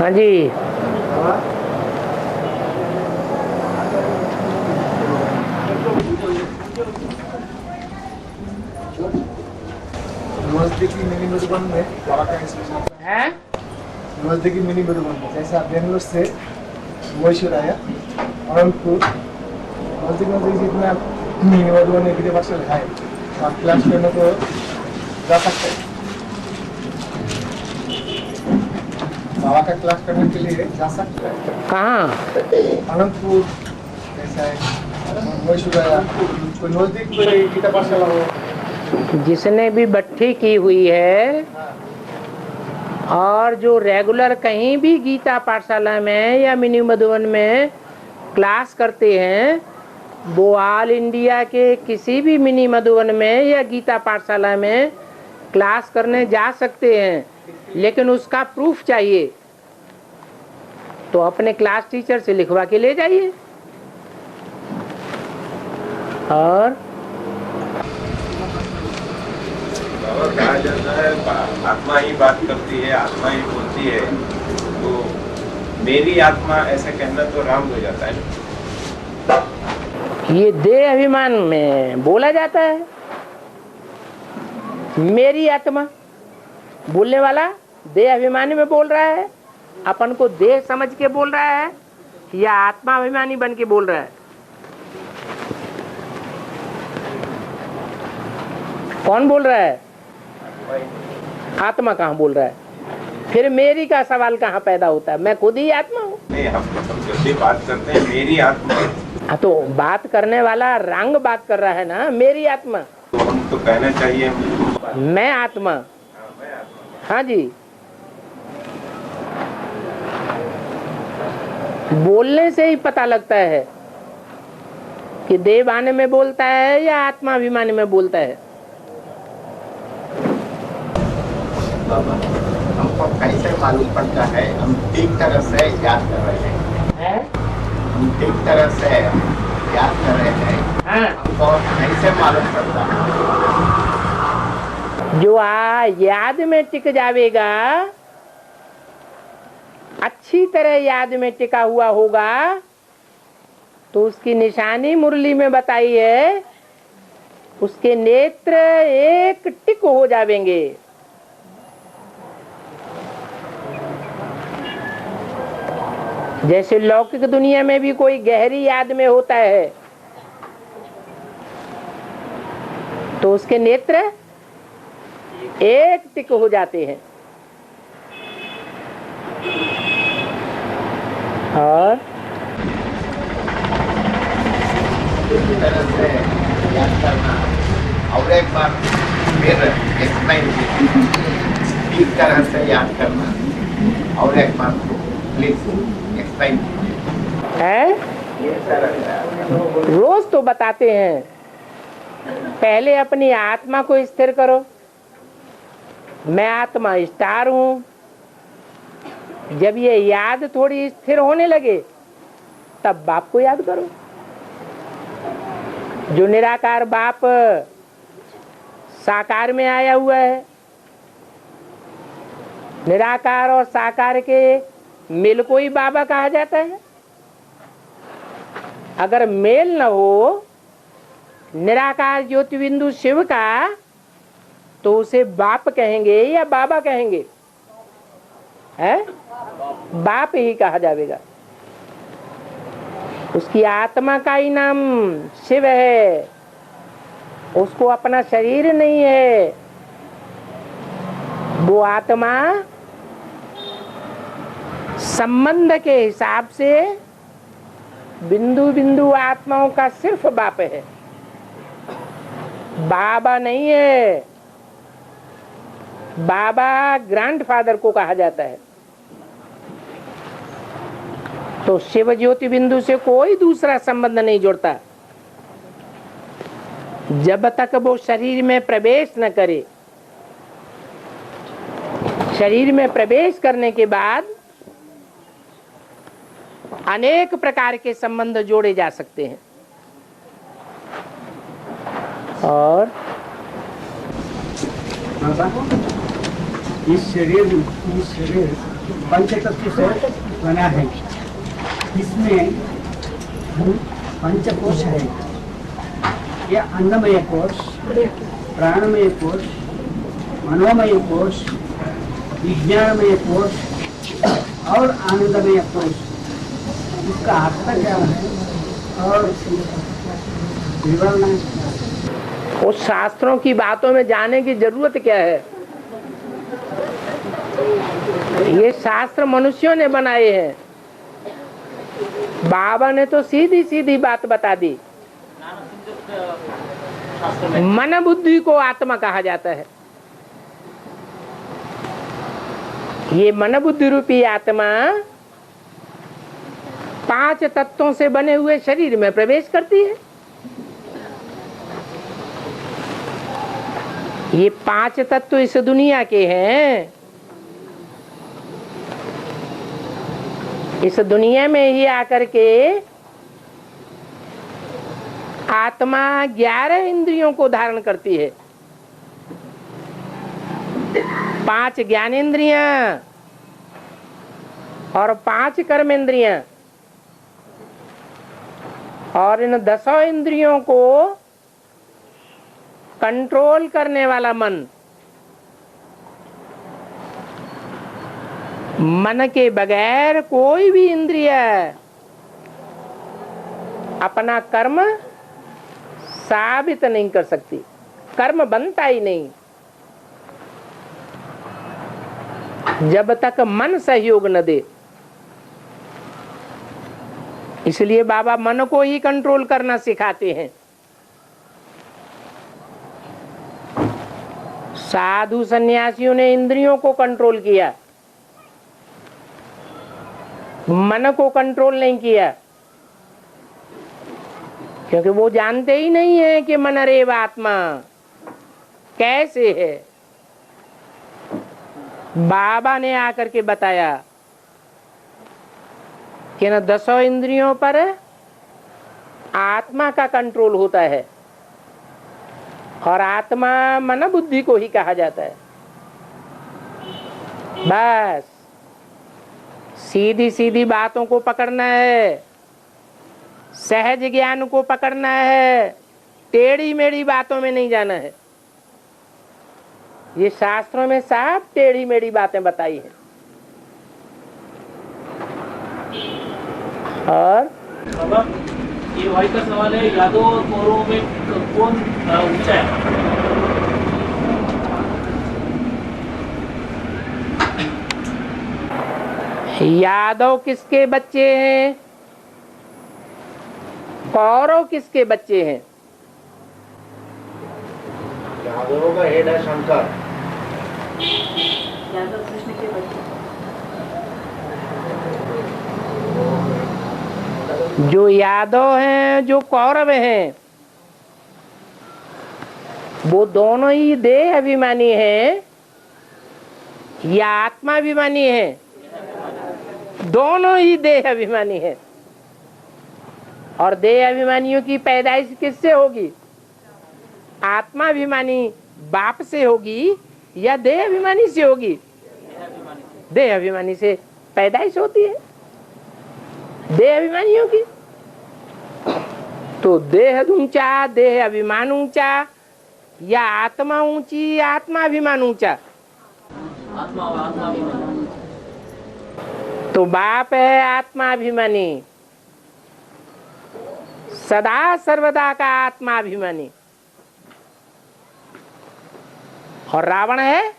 हाँ जी। नजदीकी मिनी मधुबन में का स्टेशन है नजदीकी मिनी मधुबन में, जैसे आप बेंगलोर से मैसूर आया अनंतपुर नजदीक नजदीक जितना मिनी मधुबन में कितने पार्सल है तो आप क्लास करने को जा सकते हैं। बाबा का क्लास करने के लिए जा सकते हैं। कहाँ? अनंतपुर जैसा है मैसूर आया कोई नजदीक कोई कितना पार्सल हो। जिसने भी भट्ठी की हुई है और जो रेगुलर कहीं भी गीता पाठशाला में या मिनी मधुबन में क्लास करते हैं, वो ऑल इंडिया के किसी भी मिनी मधुबन में या गीता पाठशाला में क्लास करने जा सकते हैं, लेकिन उसका प्रूफ चाहिए। तो अपने क्लास टीचर से लिखवा के ले जाइए। और कहा जाता है आत्मा ही बात करती है, आत्मा ही बोलती है, तो मेरी आत्मा ऐसा कहना तो राम हो जाता है। ये देह अभिमान में बोला जाता है। मेरी आत्मा बोलने वाला देह अभिमानी में बोल रहा है, अपन को देह समझ के बोल रहा है, या आत्मा अभिमानी बन के बोल रहा है? कौन बोल रहा है? आत्मा कहाँ बोल रहा है? फिर मेरी का सवाल कहाँ पैदा होता है? मैं खुद ही आत्मा हूँ। नहीं, हम जब भी बात करते हैं मेरी आत्मा, हाँ, तो बात करने वाला रंग बात कर रहा है ना, मेरी आत्मा। तो हम तो कहना चाहिए मैं आत्मा। हाँ जी, बोलने से ही पता लगता है कि देवाने में बोलता है या आत्मा अभिमानी में बोलता है। हमको कैसे मालूम पड़ता है हम ठीक तरह से याद कर रहे हैं? हम ठीक तरह से याद कर रहे हैं, हमको कैसे मालूम पड़ता है? जो याद में टिक जावेगा, अच्छी तरह याद में टिका हुआ होगा, तो उसकी निशानी मुरली में बताई है, उसके नेत्र एक टिक हो जावेंगे। जैसे लौकिक दुनिया में भी कोई गहरी याद में होता है, तो उसके नेत्र एक टिक हो जाते हैं। और इस तरह से याद करना और एक बार फिर एक्सप्लेन ठीक तरह से याद करना और एक बार प्लीज एक्सप्लेन है। रोज तो बताते हैं, पहले अपनी आत्मा को स्थिर करो। मैं आत्मा स्टार हूं। जब ये याद थोड़ी स्थिर होने लगे, तब बाप को याद करो। जो निराकार बाप साकार में आया हुआ है, निराकार और साकार के मेल को ही बाबा कहा जाता है। अगर मेल न हो निराकार ज्योति बिंदु शिव का, तो उसे बाप कहेंगे या बाबा कहेंगे? है, बाप ही कहा जाएगा। उसकी आत्मा का ही नाम शिव है, उसको अपना शरीर नहीं है। वो आत्मा संबंध के हिसाब से बिंदु बिंदु आत्माओं का सिर्फ बाप है, बाबा नहीं है। बाबा ग्रैंडफादर को कहा जाता है। तो शिव ज्योति बिंदु से कोई दूसरा संबंध नहीं जुड़ता जब तक वो शरीर में प्रवेश न करे। शरीर में प्रवेश करने के बाद अनेक प्रकार के संबंध जोड़े जा सकते हैं। और इस शरीर पंचतत्व से बना है। इसमें पंचकोश है। ये अन्नमय कोश, प्राणमय कोश, मनोमय कोश, विज्ञानमय कोश और आनंदमय कोश। इसका अर्थ क्या है और विवरण? उस शास्त्रों की बातों में जाने की जरूरत क्या है? ये शास्त्र मनुष्यों ने बनाए हैं। बाबा ने तो सीधी सीधी बात बता दी। मन बुद्धि को आत्मा कहा जाता है। ये मन बुद्धि रूपी आत्मा 5 तत्वों से बने हुए शरीर में प्रवेश करती है। ये 5 तत्व इस दुनिया के हैं। इस दुनिया में ही आकर के आत्मा 11 इंद्रियों को धारण करती है। 5 ज्ञानेंद्रियां और 5 कर्मेंद्रियां और इन 10 इंद्रियों को कंट्रोल करने वाला मन। मन के बगैर कोई भी इंद्रिय अपना कर्म साबित नहीं कर सकती। कर्म बनता ही नहीं जब तक मन सहयोग न दे। इसलिए बाबा मन को ही कंट्रोल करना सिखाते हैं। साधु सन्यासियों ने इंद्रियों को कंट्रोल किया, मन को कंट्रोल नहीं किया, क्योंकि वो जानते ही नहीं है कि मन रेव आत्मा कैसे है। बाबा ने आकर के बताया कि न 10 इंद्रियों पर आत्मा का कंट्रोल होता है और आत्मा मन बुद्धि को ही कहा जाता है। बस सीधी सीधी बातों को पकड़ना है, सहज ज्ञान को पकड़ना है, टेढ़ी मेढ़ी बातों में नहीं जाना है। ये शास्त्रों में साफ टेढ़ी मेढ़ी बातें बताई हैं। और बाबा ये भाई का सवाल है, यादों और कौरवों में कौन ऊंचा है? यादव किसके बच्चे हैं? कौरव किसके बच्चे हैं? यादवों का हेड है शंकर। यादव कृष्ण के बच्चे। जो यादव हैं, जो कौरव हैं, वो दोनों ही देह अभिमानी हैं या आत्मा अभिमानी हैं? दोनों ही देह अभिमानी हैं। और देह अभिमानियों की पैदाइश किससे होगी? आत्मा अभिमानी बाप से होगी या देह अभिमानी से होगी? देह अभिमानी से पैदाइश होती है देह अभिमानियों की। तो देह ऊंचा, देह अभिमान ऊंचा या आत्मा ऊंची, आत्मा अभिमान ऊंचा? आत्मा तो बाप है आत्मा अभिमानी, सदा सर्वदा का आत्मा अभिमानी। और रावण है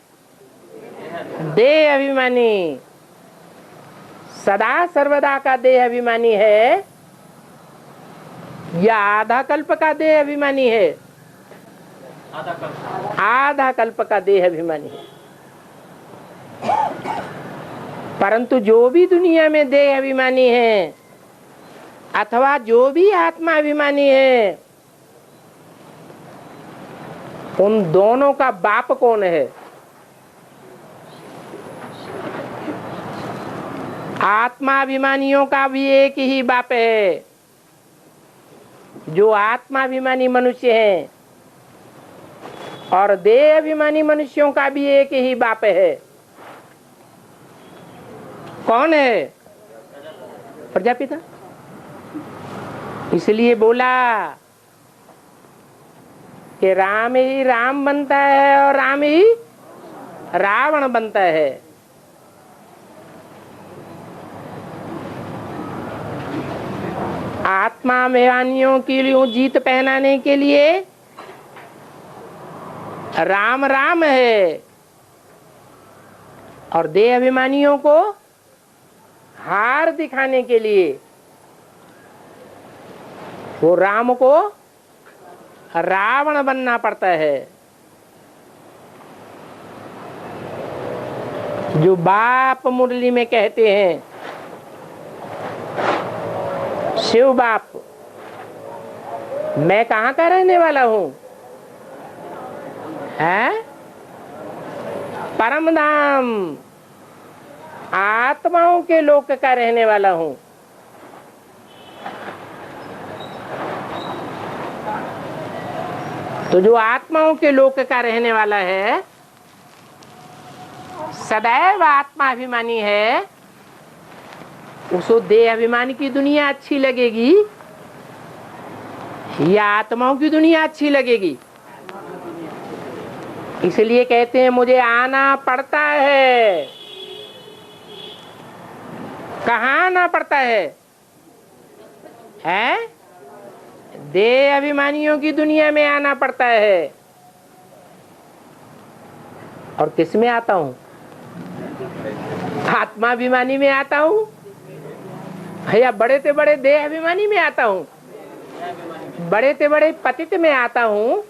देह अभिमानी, सदा सर्वदा का देह अभिमानी है या आधा कल्प का देह अभिमानी है? आधा कल्प का देह अभिमानी है। परंतु जो भी दुनिया में देह अभिमानी है अथवा जो भी आत्मा अभिमानी है, उन दोनों का बाप कौन है? आत्मा अभिमानियों का भी एक ही बाप है। जो आत्मा अभिमानी मनुष्य हैं और देह अभिमानी मनुष्यों का भी एक ही बाप है। कौन है? प्रजापिता। इसलिए बोला कि राम ही राम बनता है और राम ही रावण बनता है। आत्मा अभिमानियों की जीत पहनाने के लिए राम राम है और देह अभिमानियों को हार दिखाने के लिए वो राम को रावण बनना पड़ता है। जो बाप मुरली में कहते हैं, शिव बाप, मैं कहाँ का रहने वाला हूँ? है परम धाम, आत्माओं के लोक का रहने वाला हूँ। तो जो आत्माओं के लोक का रहने वाला है, सदैव आत्मा अभिमानी है, उसको देह अभिमानी की दुनिया अच्छी लगेगी या आत्माओं की दुनिया अच्छी लगेगी? इसलिए कहते हैं मुझे आना पड़ता है। कहाँ आना पड़ता है? हैं? देह अभिमानियों की दुनिया में आना पड़ता है। और किस में आता हूँ? आत्मा अभिमानी में आता हूँ या बड़े से बड़े देह अभिमानी में आता हूँ? बड़े से बड़े पतित में आता हूँ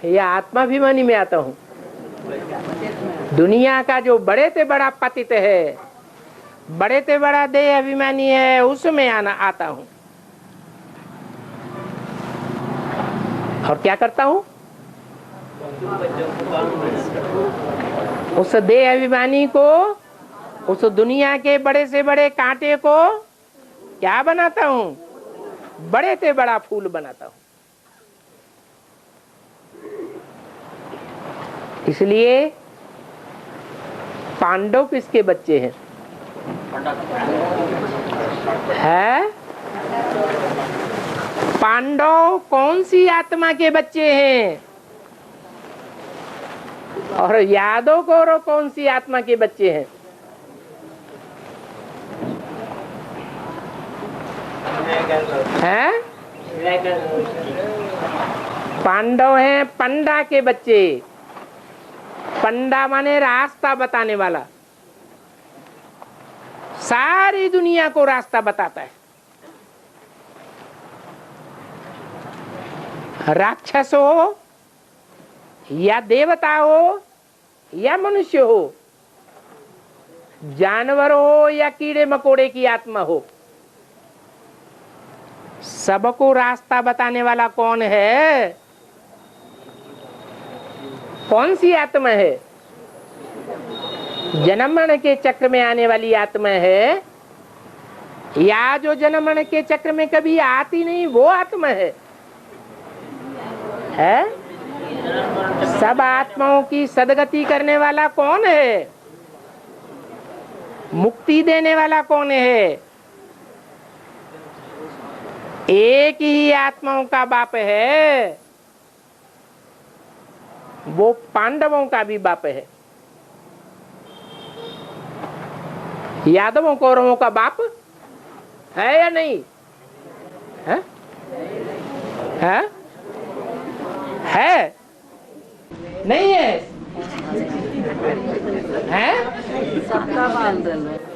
या आत्माभिमानी में आता हूँ? दुनिया का जो बड़े से बड़ा पतित है, बड़े से बड़ा देह अभिमानी है, उसमें आता हूँ। और क्या करता हूँ? उस देह अभिमानी को, उस दुनिया के बड़े से बड़े कांटे को क्या बनाता हूँ? बड़े से बड़ा फूल बनाता हूँ। इसलिए पांडव किसके बच्चे हैं? है? पांडव कौन सी आत्मा के बच्चे हैं? और यादव कौरव कौन सी आत्मा के बच्चे हैं? हैं? पांडव हैं पंडा के बच्चे। पंडा माने रास्ता बताने वाला, सारी दुनिया को रास्ता बताता है। राक्षस हो या देवता हो या मनुष्य हो, जानवर हो या कीड़े मकोड़े की आत्मा हो, सबको रास्ता बताने वाला कौन है? कौन सी आत्मा है? जन्म मरण के चक्र में आने वाली आत्मा है या जो जन्म मरण के चक्र में कभी आती नहीं, वो आत्मा है? सब आत्माओं की सदगति करने वाला कौन है? मुक्ति देने वाला कौन है? एक ही आत्माओं का बाप है, वो पांडवों का भी बाप है। यादवों कौरवों का बाप है या नहीं है? है? नहीं है?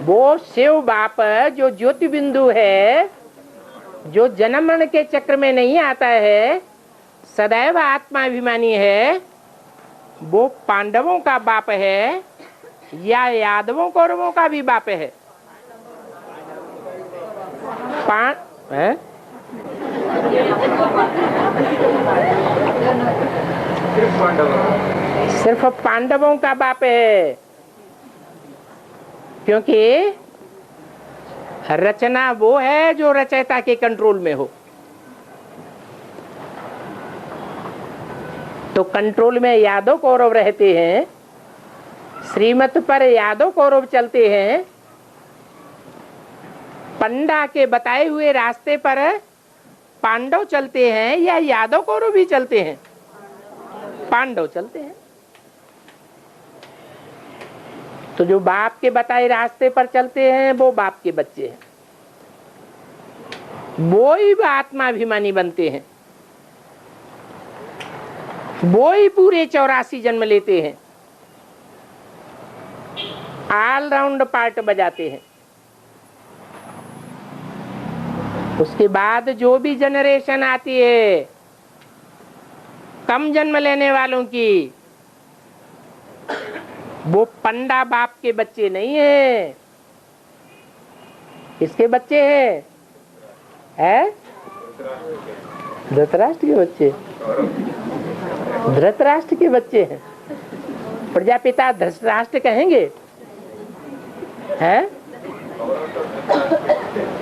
वो शिव बाप जो ज्योति बिंदु है, जो जन्म मरण के चक्र में नहीं आता है, सदैव आत्माभिमानी है, वो पांडवों का बाप है या यादवों कौरवों का भी बाप है? सिर्फ पांडवों का बाप है, क्योंकि रचना वो है जो रचयिता के कंट्रोल में हो। तो कंट्रोल में यादव कौरव रहते हैं, श्रीमत पर यादव कौरव चलते हैं, पंडा के बताए हुए रास्ते पर पांडव चलते हैं या यादव कौरव भी चलते हैं? पांडव चलते हैं। तो जो बाप के बताए रास्ते पर चलते हैं वो बाप के बच्चे हैं, वो ही आत्माभिमानी बनते हैं, वो ही पूरे 84 जन्म लेते हैं, ऑलराउंड पार्ट बजाते हैं। उसके बाद जो भी जनरेशन आती है कम जन्म लेने वालों की, वो पंडा बाप के बच्चे नहीं है। किसके बच्चे हैं? धृतराष्ट्र के बच्चे, धृतराष्ट्र के बच्चे हैं। प्रजापिता धृतराष्ट्र कहेंगे? हैं?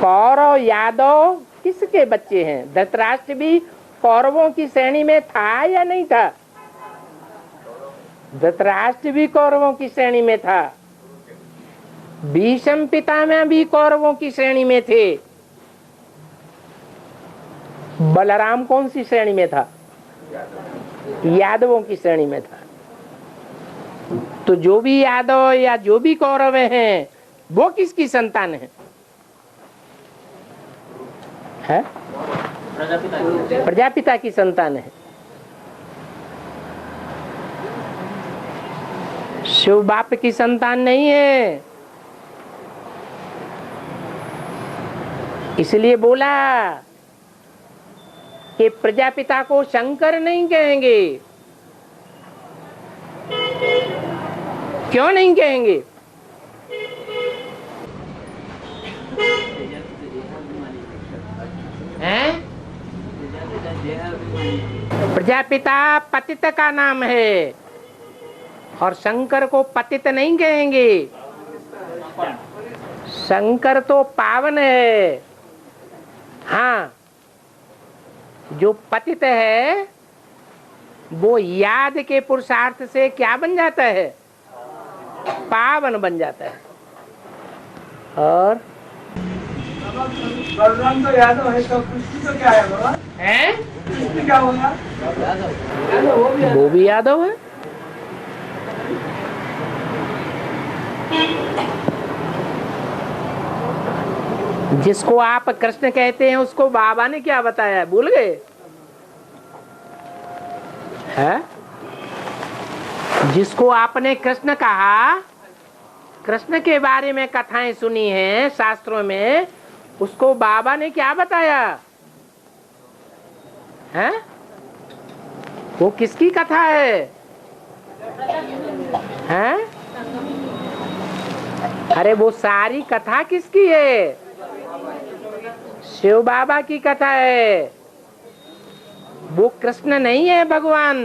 कौरव यादव किसके बच्चे हैं? धृतराष्ट्र भी कौरवों की श्रेणी में था या नहीं था? धृतराष्ट्र भी कौरवों की श्रेणी में था। भीष्म पितामह भी कौरवों की श्रेणी में थे। बलराम कौन सी श्रेणी में था? यादवों की श्रेणी में था। तो जो भी यादव या जो भी कौरव हैं वो किसकी संतान है? प्रजापिता की संतान है। शिव बाप की संतान नहीं है। इसलिए बोला कि प्रजापिता को शंकर नहीं कहेंगे। क्यों नहीं कहेंगे? हैं? प्रजापिता पतित का नाम है और शंकर को पतित नहीं कहेंगे। शंकर तो पावन है। हाँ, जो पतित है वो याद के पुरुषार्थ से क्या बन जाता है? पावन बन जाता है। और बलराम तो यादव है, तो कृष्ण तो क्या है बाबा? हैं? कृष्ण क्या होगा? वो भी यादव है। जिसको आप कृष्ण कहते हैं उसको बाबा ने क्या बताया, भूल गए? है? जिसको आपने कृष्ण कहा, कृष्ण के बारे में कथाएं सुनी हैं शास्त्रों में, उसको बाबा ने क्या बताया है? वो किसकी कथा है? हैं? अरे वो सारी कथा किसकी है? शिव बाबा की कथा है। वो कृष्ण नहीं है भगवान।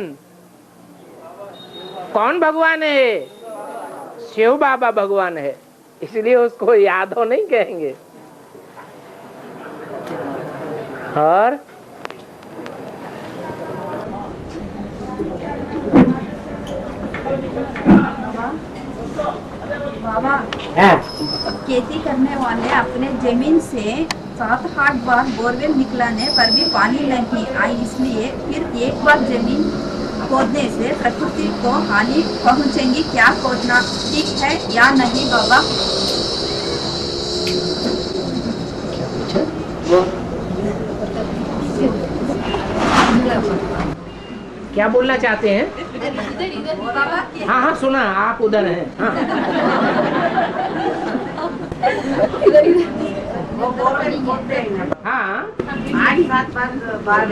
कौन भगवान है? शिव बाबा भगवान है। इसलिए उसको यादव नहीं कहेंगे। और बाबा, खेती करने वाले अपने जमीन से 7-8 बार बोरवेल निकलाने पर भी पानी नहीं आई, इसलिए फिर एक बार जमीन खोदने से प्रकृति को हानि पहुंचेगी। क्या खोदना ठीक है या नहीं बाबा? क्या बोलना चाहते हैं? हाँ हाँ सुना, आप उधर हैं। हाँ। हाँ, 8-7 बार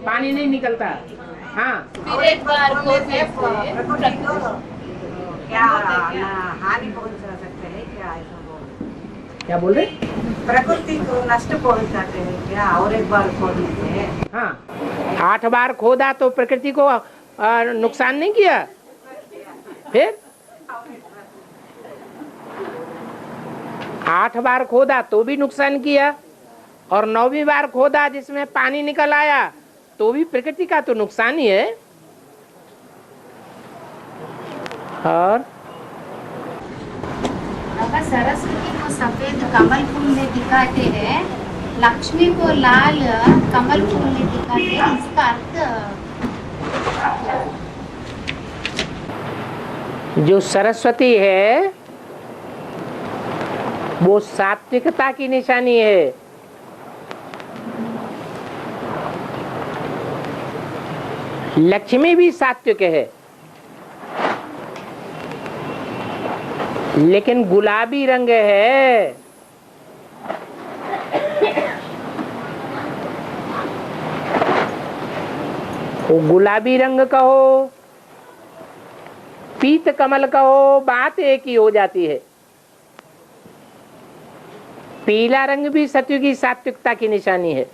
पानी नहीं निकलता। हाँ, फिर एक बार खोदने से क्या हानि पहुंच सकते हैं क्या? क्या बोल रहे? प्रकृति को नष्ट पहुंचाते हैं क्या और एक बार खोदने से? हाँ, 8 बार खोदा तो प्रकृति को नुकसान नहीं किया। फिर 8 बार खोदा तो भी नुकसान किया, और 9वीं बार खोदा जिसमें पानी निकल आया तो भी प्रकृति का तो नुकसान ही है। और सरस्वती को सफेद कमल फूल में दिखाते हैं, लक्ष्मी को लाल कमल फूल में दिखाते हैं, इसका अर्थ जो सरस्वती है वो सात्विकता की निशानी है। लक्ष्मी भी सात्विक है, लेकिन गुलाबी रंग है। वो गुलाबी रंग कहो, पीत कमल कहो, बात एक ही हो जाती है। पीला रंग भी सत्व की सात्विकता की निशानी है।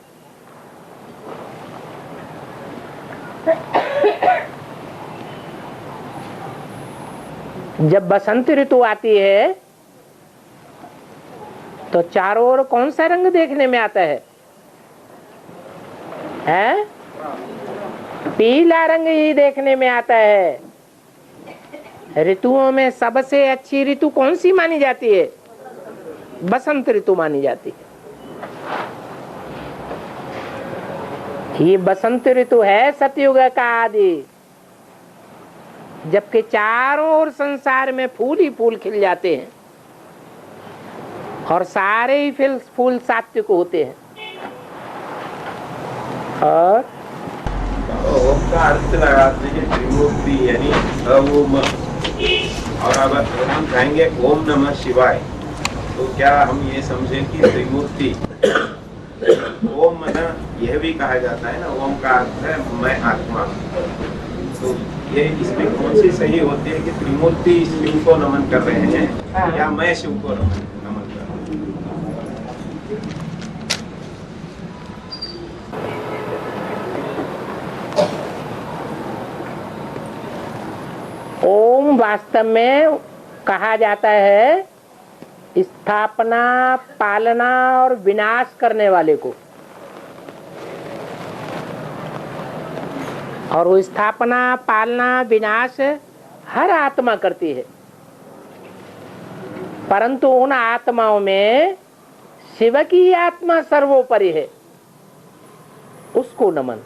जब बसंत ऋतु आती है तो चारों ओर कौन सा रंग देखने में आता है? हैं? पीला रंग ही देखने में आता है। ऋतुओं में सबसे अच्छी ऋतु कौन सी मानी जाती है? बसंत ऋतु मानी जाती है। ये बसंत ऋतु है सतयुग का आदि, जबकि चारों ओर संसार में फूल ही फूल खिल जाते हैं और सारे ही फूल सात्विक होते हैं। और ओम का अर्थ लगाते हैं त्रिमूर्ति यानी ओम, और अगर हम कहेंगे ओम नमः शिवाय तो क्या हम ये समझें कि त्रिमूर्ति ओम मना यह भी कहा जाता है ना, ओम का अर्थ है मैं आत्मा। तो ये इसमें कौन सी सही होती है कि त्रिमूर्ति शिव को नमन कर रहे हैं या मैं शिव को नमन कर रहा हूँ? ओम वास्तव में कहा जाता है स्थापना, पालना और विनाश करने वाले को। और वो स्थापना, पालना, विनाश हर आत्मा करती है, परंतु उन आत्माओं में शिव की आत्मा सर्वोपरि है, उसको नमन।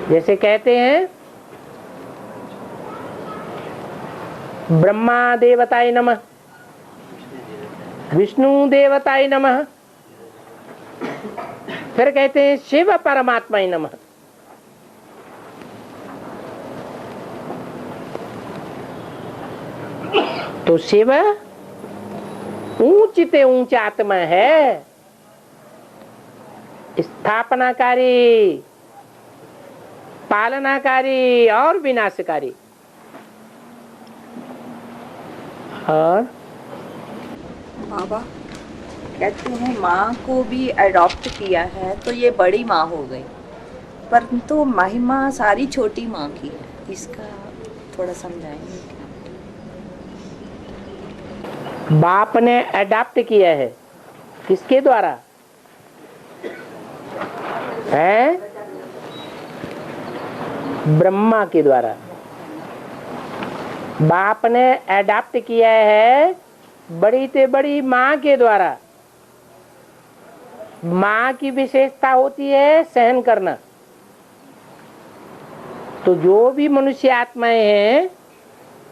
जैसे कहते हैं ब्रह्मा देवताय नमः, विष्णु देवताय नमः, फिर कहते हैं शिव परमात्माय नमः। तो शिव ऊंचते ऊंच आत्मा है, स्थापनाकारी, पालनाकारी और विनाशकारी। और बाबा कहते हैं माँ को भी अडॉप्ट किया है तो ये बड़ी माँ हो गई, परंतु महिमा सारी छोटी माँ की है, इसका थोड़ा समझाएंगे? बाप ने अडॉप्ट किया है, किसके द्वारा है? ब्रह्मा के द्वारा। बाप ने अडॉप्ट किया है बड़ी से बड़ी माँ के द्वारा। माँ की विशेषता होती है सहन करना। तो जो भी मनुष्य आत्माएं हैं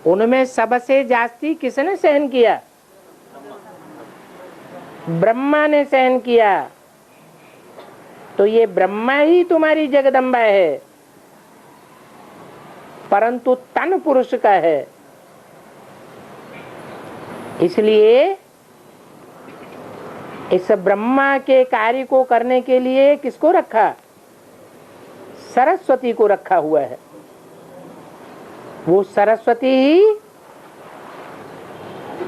उनमें सबसे जास्ती किसने सहन किया? ब्रह्मा ने सहन किया। तो ये ब्रह्मा ही तुम्हारी जगदम्बा है, परंतु तन पुरुष का है। इसलिए इस ब्रह्मा के कार्य को करने के लिए किसको रखा? सरस्वती को रखा हुआ है। वो सरस्वती ही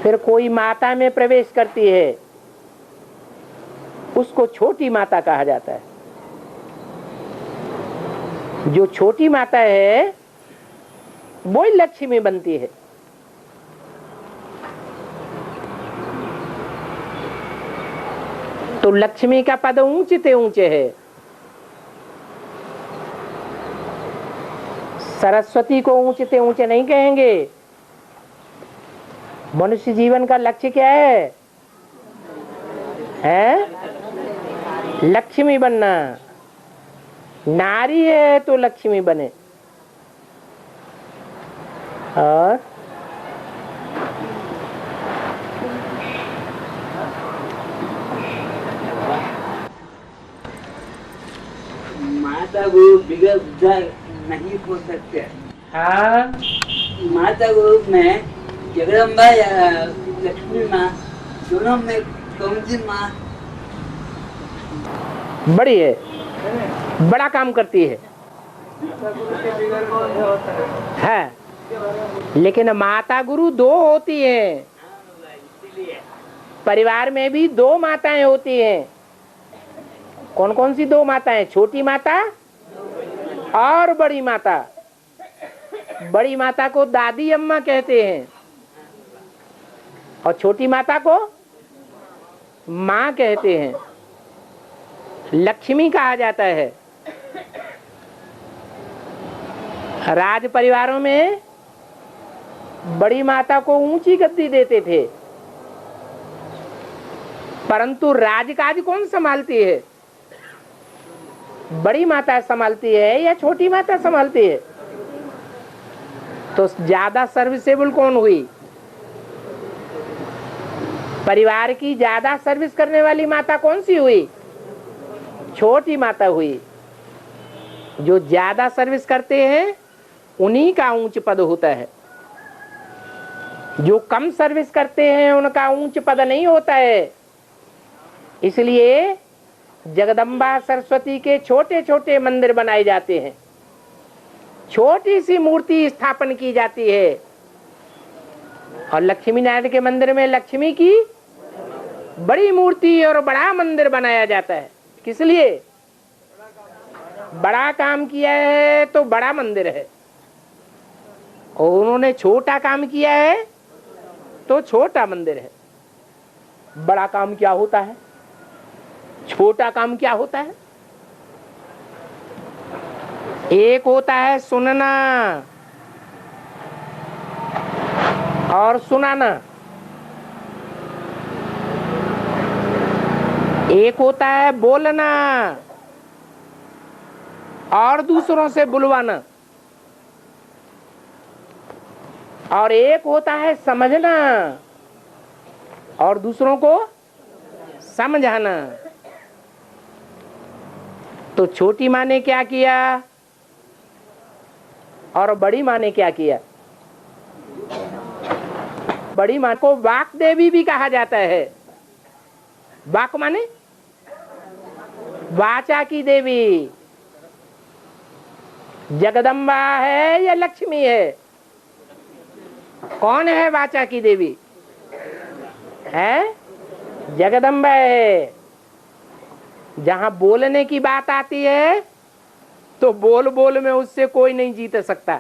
फिर कोई माता में प्रवेश करती है, उसको छोटी माता कहा जाता है। जो छोटी माता है वो ही लक्ष्मी बनती है। तो लक्ष्मी का पद ऊंचे ऊंचे है। सरस्वती को ऊंचे ऊंचे नहीं कहेंगे। मनुष्य जीवन का लक्ष्य क्या है? लक्ष्मी बनना। नारी है तो लक्ष्मी बने। और माता गुरु बिगड़ उद्धार नहीं हो सकते। हाँ, माता गुरु में जगदम्बा या लक्ष्मी माँ दोनों में कौन सी माँ बड़ी है, बड़ा काम करती है। लेकिन माता गुरु दो होती हैं। परिवार में भी दो माताएं होती हैं। कौन कौन सी दो माताएं? छोटी माता और बड़ी माता। बड़ी माता को दादी अम्मा कहते हैं और छोटी माता को माँ कहते हैं। लक्ष्मी कहा जाता है। राज परिवारों में बड़ी माता को ऊंची गद्दी देते थे, परंतु राजकाज कौन संभालती है? बड़ी माता संभालती है या छोटी माता संभालती है? तो ज्यादा सर्विसेबल कौन हुई? परिवार की ज्यादा सर्विस करने वाली माता कौन सी हुई? छोटी माता हुई। जो ज्यादा सर्विस करते हैं उन्हीं का ऊंच पद होता है। जो कम सर्विस करते हैं उनका ऊंच पद नहीं होता है। इसलिए जगदम्बा सरस्वती के छोटे छोटे मंदिर बनाए जाते हैं, छोटी सी मूर्ति स्थापन की जाती है। और लक्ष्मी नारायण के मंदिर में लक्ष्मी की बड़ी मूर्ति और बड़ा मंदिर बनाया जाता है। किस लिए? बड़ा काम किया है तो बड़ा मंदिर है, और उन्होंने छोटा काम किया है तो छोटा मंदिर है। बड़ा काम क्या होता है? छोटा काम क्या होता है? एक होता है सुनना और सुनाना, एक होता है बोलना और दूसरों से बुलवाना, और एक होता है समझना और दूसरों को समझाना। तो छोटी माँ ने क्या किया और बड़ी माँ ने क्या किया? बड़ी माँ को वाक देवी भी कहा जाता है। वाक माने वाचा की देवी। जगदम्बा है या लक्ष्मी है? कौन है वाचा की देवी? है जगदम्बा है। जहां बोलने की बात आती है तो बोल बोल में उससे कोई नहीं जीत सकता,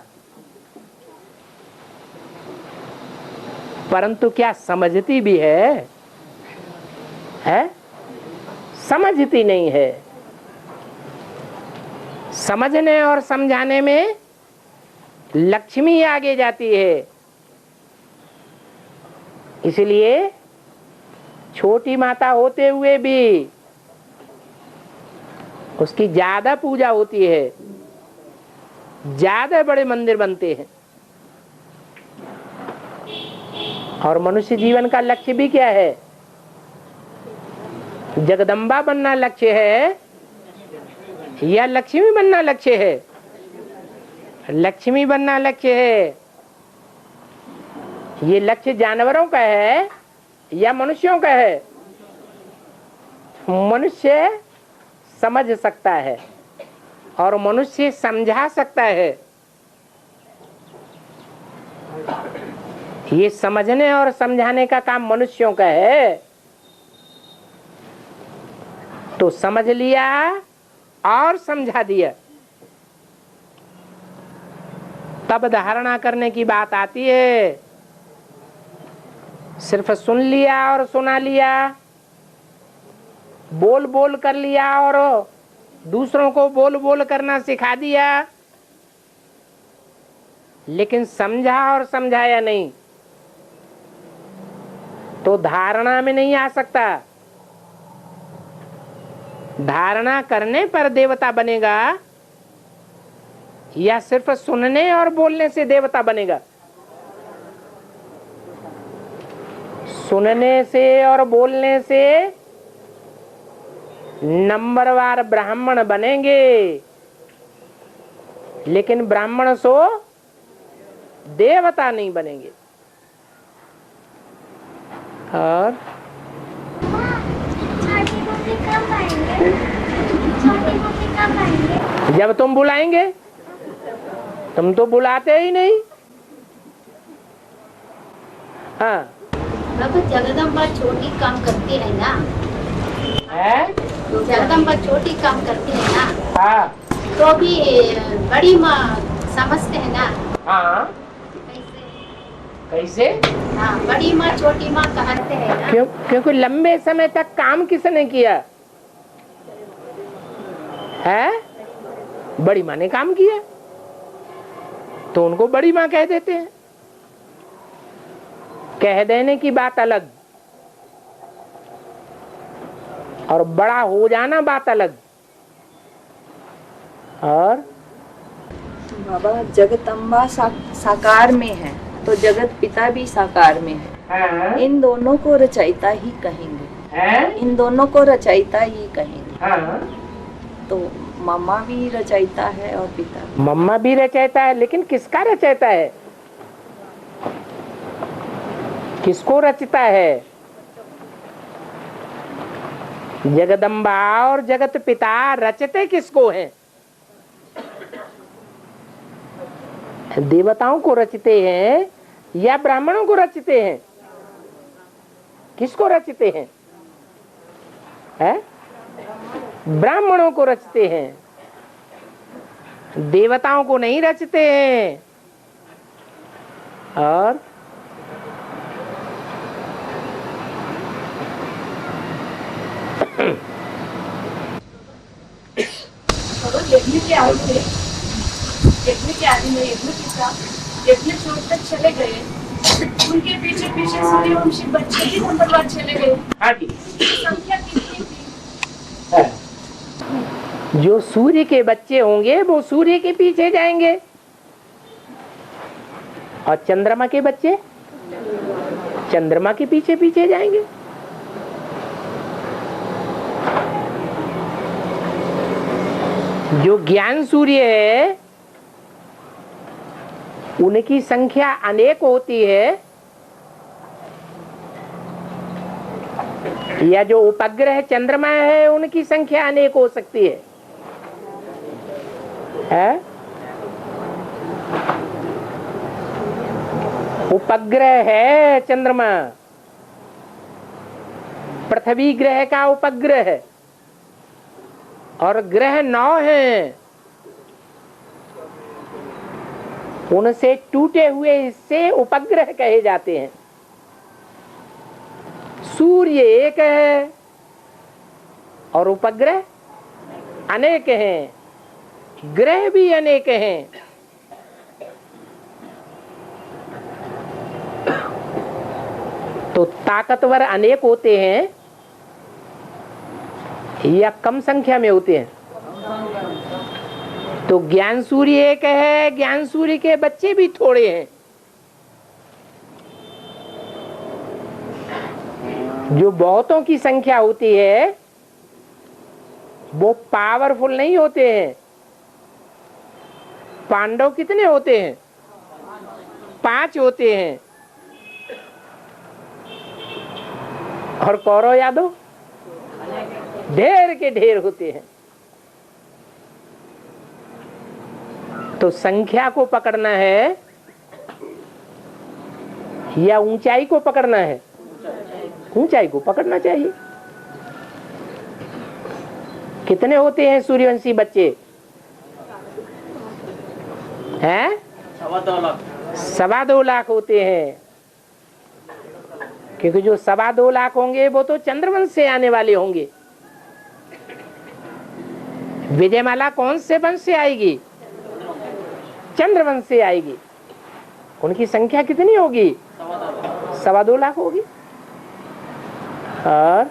परंतु क्या समझती भी है? समझती नहीं है। समझने और समझाने में लक्ष्मी आगे जाती है। इसलिए छोटी माता होते हुए भी उसकी ज्यादा पूजा होती है, ज्यादा बड़े मंदिर बनते हैं। और मनुष्य जीवन का लक्ष्य भी क्या है? जगदम्बा बनना लक्ष्य है या लक्ष्मी बनना लक्ष्य है? लक्ष्मी बनना लक्ष्य है। ये लक्ष्य जानवरों का है या मनुष्यों का है? मनुष्य समझ सकता है और मनुष्य समझा सकता है। ये समझने और समझाने का काम मनुष्यों का है। तो समझ लिया और समझा दिया, तब धारणा करने की बात आती है। सिर्फ सुन लिया और सुना लिया, बोल बोल कर लिया और दूसरों को बोल बोल करना सिखा दिया, लेकिन समझा और समझाया नहीं, तो धारणा में नहीं आ सकता। धारणा करने पर देवता बनेगा या सिर्फ सुनने और बोलने से देवता बनेगा? सुनने से और बोलने से नंबरवार ब्राह्मण बनेंगे, लेकिन ब्राह्मण सो देवता नहीं बनेंगे। और जब तुम बुलाएंगे, तुम तो बुलाते ही नहीं। हाँ, प्रभु जगदम्बा छोटी काम करती है ना, है? जगदम्बा छोटी काम करती है ना, हाँ, तो भी बड़ी माँ समझते है ना। हाँ, कैसे? हाँ, बड़ी माँ छोटी माँ कहते हैं ना। क्योंकि लंबे समय तक काम किसने किया है? बड़ी माँ ने काम किया, तो उनको बड़ी माँ कह देते हैं। कह देने की बात अलग और बड़ा हो जाना बात अलग। और बाबा जगदम्बा साकार में है तो जगत पिता भी साकार में है। हाँ। इन दोनों को रचयिता ही कहेंगे। है? इन दोनों को रचयिता ही कहेंगे। हाँ। तो मम्मा भी रचयिता है और पिता भी। मम्मा भी रचयिता है, लेकिन किसका रचयिता है? किसको रचता है? जगदम्बा और जगत पिता रचते किसको हैं? देवताओं को रचते हैं या ब्राह्मणों को रचते हैं? किसको रचते हैं? है? ब्राह्मणों को रचते हैं, देवताओं को नहीं रचते हैं। और यज्ञ के आगे में यज्ञ के साथ यज्ञ छोड़कर चले गए, उनके पीछे पीछे सूर्यवंशी बच्चे भी नंबरवार चले गए। हाँ जी। संख्या कितनी थी? जो सूर्य के बच्चे होंगे वो सूर्य के पीछे जाएंगे, और चंद्रमा के बच्चे चंद्रमा के पीछे पीछे जाएंगे। जो ज्ञान सूर्य है उनकी संख्या अनेक होती है, या जो उपग्रह चंद्रमा है उनकी संख्या अनेक हो सकती है? उपग्रह है चंद्रमा, पृथ्वी ग्रह का उपग्रह है, और ग्रह 9 हैं। उनसे टूटे हुए हिस्से उपग्रह कहे जाते हैं। सूर्य एक है और उपग्रह अनेक हैं, ग्रह भी अनेक हैं। तो ताकतवर अनेक होते हैं या कम संख्या में होते हैं? तो ज्ञान सूर्य एक है, ज्ञान सूर्य के बच्चे भी थोड़े हैं। जो बहुतों की संख्या होती है वो पावरफुल नहीं होते हैं। पांडव कितने होते हैं? 5 होते हैं, और कौरव यादव ढेर के ढेर होते हैं। तो संख्या को पकड़ना है या ऊंचाई को पकड़ना है? ऊंचाई को पकड़ना चाहिए। कितने होते हैं सूर्यवंशी बच्चे? हैं? 2.25 लाख। 2.25 लाख होते हैं, क्योंकि जो 2.25 लाख होंगे वो तो चंद्रवंश से आने वाले होंगे। विजयमाला कौन से वंश से आएगी? चंद्रवंश से आएगी। उनकी संख्या कितनी होगी? 2.25 लाख होगी। और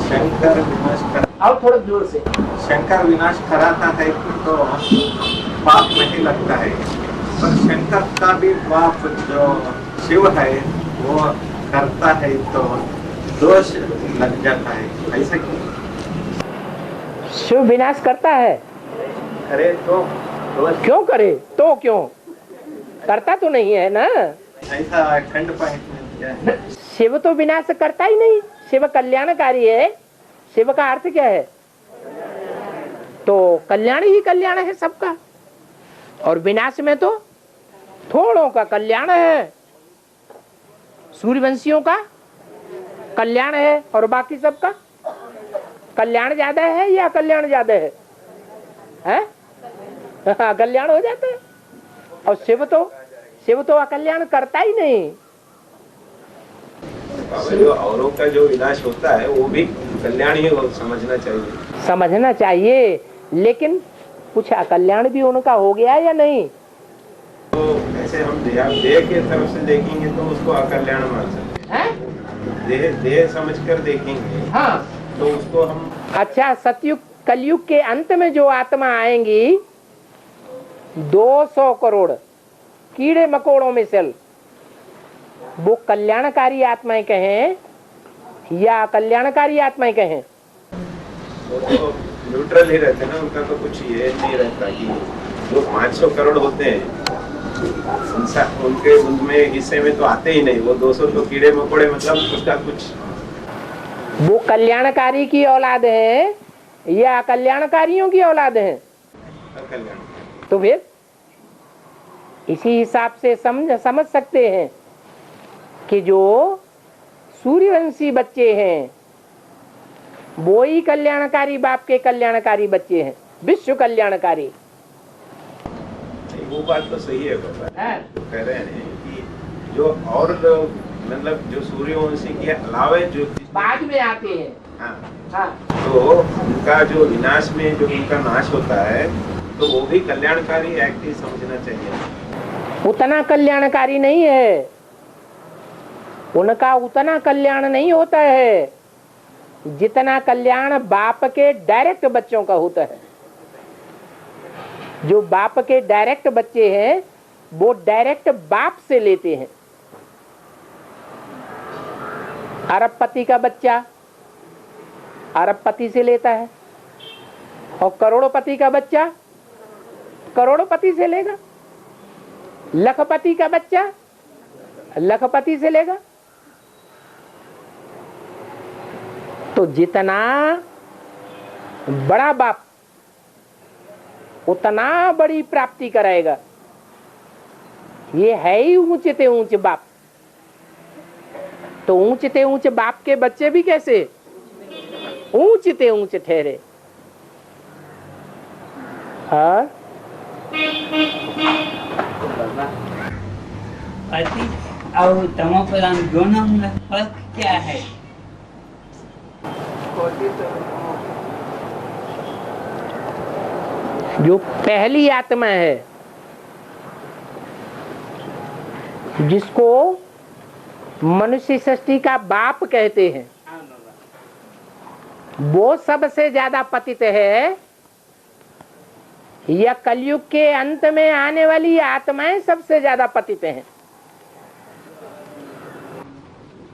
शंकर विनाश कर, और थोड़ा जोर से। शंकर विनाश कराता है तो पाप नहीं लगता है, पर शंकर का भी पाप जो शिव है वो करता है तो दोष लग जाता है, ऐसा क्यों? शिव विनाश करता है, करे तो दोष क्यों करे? तो क्यों करता तो नहीं है ना? ऐसा खंड पॉइंट में दिया है। शिव तो विनाश करता ही नहीं, शिव कल्याणकारी है। शिव का अर्थ क्या है? तो कल्याण ही कल्याण है सबका, और विनाश में तो थोड़ों का कल्याण है, सूर्यवंशियों का कल्याण है और बाकी सबका कल्याण ज्यादा है या कल्याण ज्यादा है? हाँ, कल्याण हो जाता है। और शिव तो अकल्याण करता ही नहीं। जो औरों का जो विनाश होता है वो भी कल्याण ही समझना चाहिए। समझना चाहिए, लेकिन कुछ अकल्याण भी उनका हो गया या नहीं? तो ऐसे हम देह के तरफ से देखेंगे तो उसको अकल्याण मान सकते हैं। देह समझकर देखेंगे हाँ, तो उसको हम अच्छा, सतयुग कलयुग के अंत में जो आत्मा आएंगी 200 करोड़ कीड़े मकोड़ों में से, वो कल्याणकारी आत्माएं कहें या कल्याणकारी आत्माएं कहें? वो तो न्यूट्रल ही रहते ना, उनका तो कुछ ये नहीं रहता कि जो 500 करोड़ होते हैं उनके उनमें हिस्से में तो आते ही नहीं। वो 200 तो कीड़े मकोड़े, मतलब उसका कुछ। वो कल्याणकारी की औलाद है या कल्याणकारियों की औलाद है? तो फिर इसी हिसाब से समझ सकते हैं कि जो सूर्यवंशी बच्चे हैं वो ही कल्याणकारी बाप के कल्याणकारी बच्चे हैं, विश्व कल्याणकारी। वो बात तो सही है बाबा, तो कह रहे हैं कि जो और मतलब जो सूर्यवंशी के अलावा जो बाद में आते हैं, हाँ, तो उनका जो विनाश में जो उनका नाश होता है तो वो भी कल्याणकारी एक्ट ही समझना चाहिए। उतना कल्याणकारी नहीं है, उनका उतना कल्याण नहीं होता है जितना कल्याण बाप के डायरेक्ट बच्चों का होता है। जो बाप के डायरेक्ट बच्चे हैं वो डायरेक्ट बाप से लेते हैं। अरबपति का बच्चा अरबपति से लेता है और करोड़पति का बच्चा करोड़पति से लेगा, लखपति का बच्चा लखपति से लेगा। तो जितना बड़ा बाप उतना बड़ी प्राप्ति कराएगा। ये है ही ऊंचते ऊंच बाप। तो ऊंचते ऊंच बाप के बच्चे भी कैसे ऊंचते ऊंच ठहरे। हाँ, पति और तमोप्रधान दोनों में फर्क क्या है? जो पहली आत्मा है जिसको मनुष्य सृष्टि का बाप कहते हैं, वो सबसे ज्यादा पतित है या कलयुग के अंत में आने वाली आत्माएं सबसे ज्यादा पतित हैं?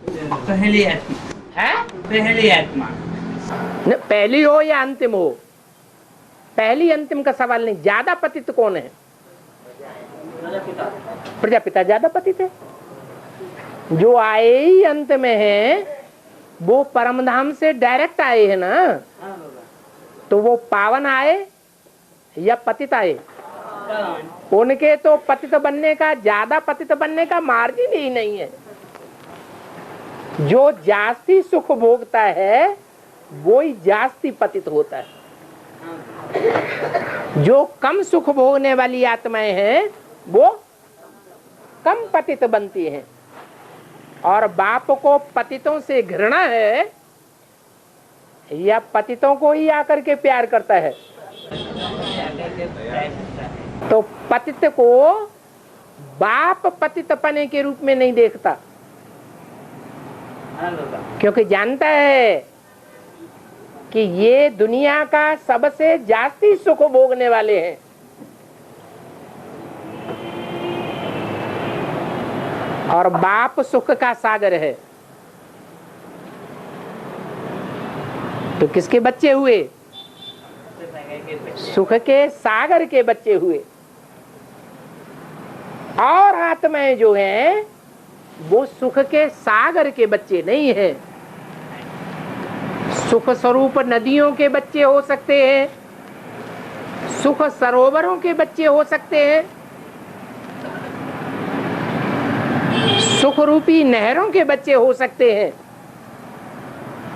पहली आत्मा है, पहली आत्मा न, पहली हो या अंतिम हो, पहली अंतिम का सवाल नहीं। ज्यादा पतित कौन है? प्रजापिता ज्यादा पतित है। जो आए ही अंत में है वो परमधाम से डायरेक्ट आए हैं ना, तो वो पावन आए या पतित आए? उनके तो पतित बनने का, ज्यादा पतित बनने का मार्जिन ही नहीं है। जो जास्ती सुख भोगता है वो ही जास्ती पतित होता है। जो कम सुख भोगने वाली आत्माएं हैं वो कम पतित बनती हैं। और बाप को पतितों से घृणा है या पतितों को ही आकर के प्यार करता है? तो पतित को बाप पतितपने के रूप में नहीं देखता, क्योंकि जानता है कि ये दुनिया का सबसे जास्ती सुख भोगने वाले हैं। और बाप सुख का सागर है, तो किसके बच्चे हुए? सुख के सागर के बच्चे हुए। और आत्माएं जो हैं वो सुख के सागर के बच्चे नहीं है। सुख स्वरूप नदियों के बच्चे हो सकते हैं, सुख सरोवरों के बच्चे हो सकते हैं, सुख रूपी नहरों के बच्चे हो सकते हैं,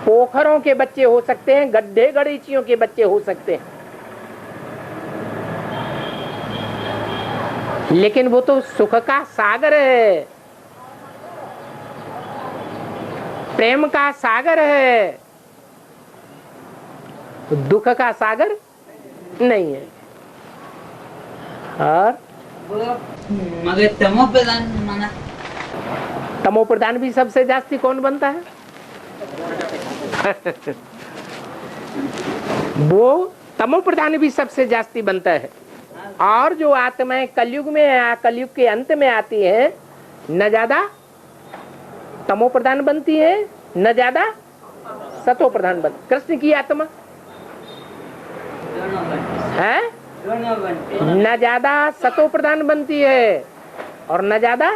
पोखरों के बच्चे हो सकते हैं, गड्ढे गड़ीचियों के बच्चे हो सकते हैं, लेकिन वो तो सुख का सागर है, प्रेम का सागर है, दुख का सागर नहीं है। और मगर तमो प्रधान माना, तमो प्रधान भी सबसे जास्ती कौन बनता है? वो तमो प्रधान भी सबसे जास्ती बनता है। और जो आत्माएं कलयुग में, कलयुग के अंत में आती है, न ज्यादा तमो प्रधान बनती है, न ज्यादा सतो प्रधान बनती। कृष्ण की आत्मा है न ज्यादा सतो प्रधान बनती है और न ज्यादा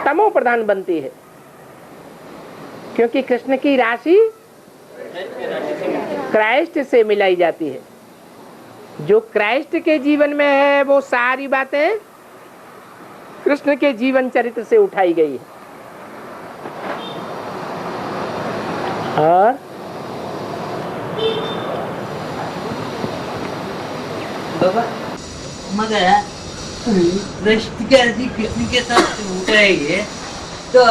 तमो प्रधान बनती है, क्योंकि कृष्ण की राशि क्राइस्ट से मिलाई जाती है। जो क्राइस्ट के जीवन में है वो सारी बातें कृष्ण के जीवन चरित्र से उठाई गई है। और बाबा मगर दृष्टि के अधिक कृष्ण के साथ उठाएंगे तो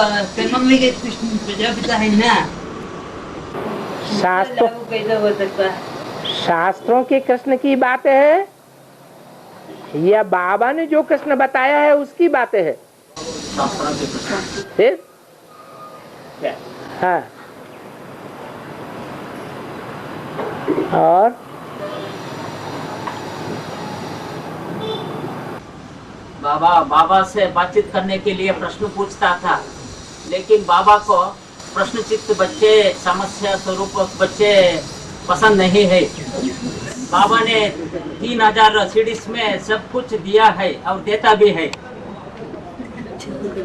मम्मी के कृष्ण प्रजापिता है ना, शास्त्रों कैसा हो सकता है? शास्त्रों के कृष्ण की बात है या बाबा ने जो कृष्ण बताया है उसकी बातें है? फिर हाँ। और बाबा से बातचीत करने के लिए प्रश्न पूछता था, लेकिन बाबा को प्रश्न चित्त बच्चे, समस्या स्वरूप बच्चे पसंद नहीं है। बाबा ने 3000 सीडीज में सब कुछ दिया है और देता भी है।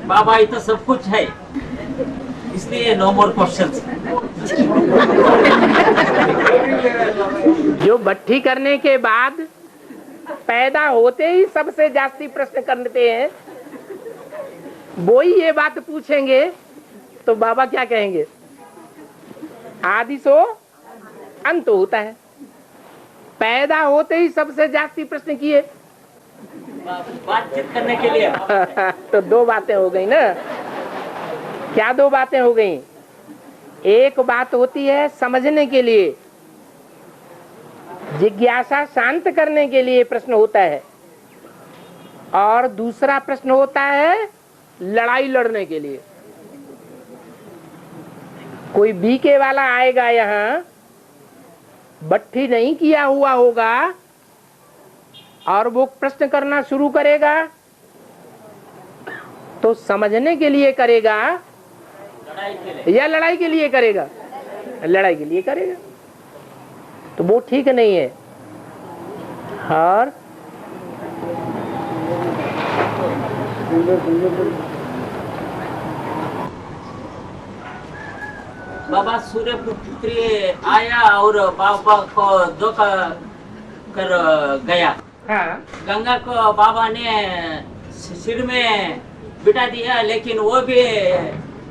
बाबा ही तो सब कुछ है, इसलिए नो मोर क्वेश्चंस। जो भट्टी करने के बाद पैदा होते ही सबसे जास्ती प्रश्न करते हैं, वो ही ये बात पूछेंगे तो बाबा क्या कहेंगे? आदि सो अंत होता है। पैदा होते ही सबसे जास्ती प्रश्न किए बातचीत करने के लिए। तो दो बातें हो गई ना। क्या दो बातें हो गई? एक बात होती है समझने के लिए, जिज्ञासा शांत करने के लिए प्रश्न होता है, और दूसरा प्रश्न होता है लड़ाई लड़ने के लिए। कोई बीके वाला आएगा यहाँ, भट्टी नहीं किया हुआ होगा और वो प्रश्न करना शुरू करेगा तो समझने के लिए करेगा या लड़ाई के लिए करेगा? लड़ाई के लिए करेगा, तो वो ठीक नहीं है। और बाबा सूर्य पुत्री आया और बाबा को धोखा कर गया। हाँ। गंगा को बाबा ने सिर में बिठा दिया, लेकिन वो भी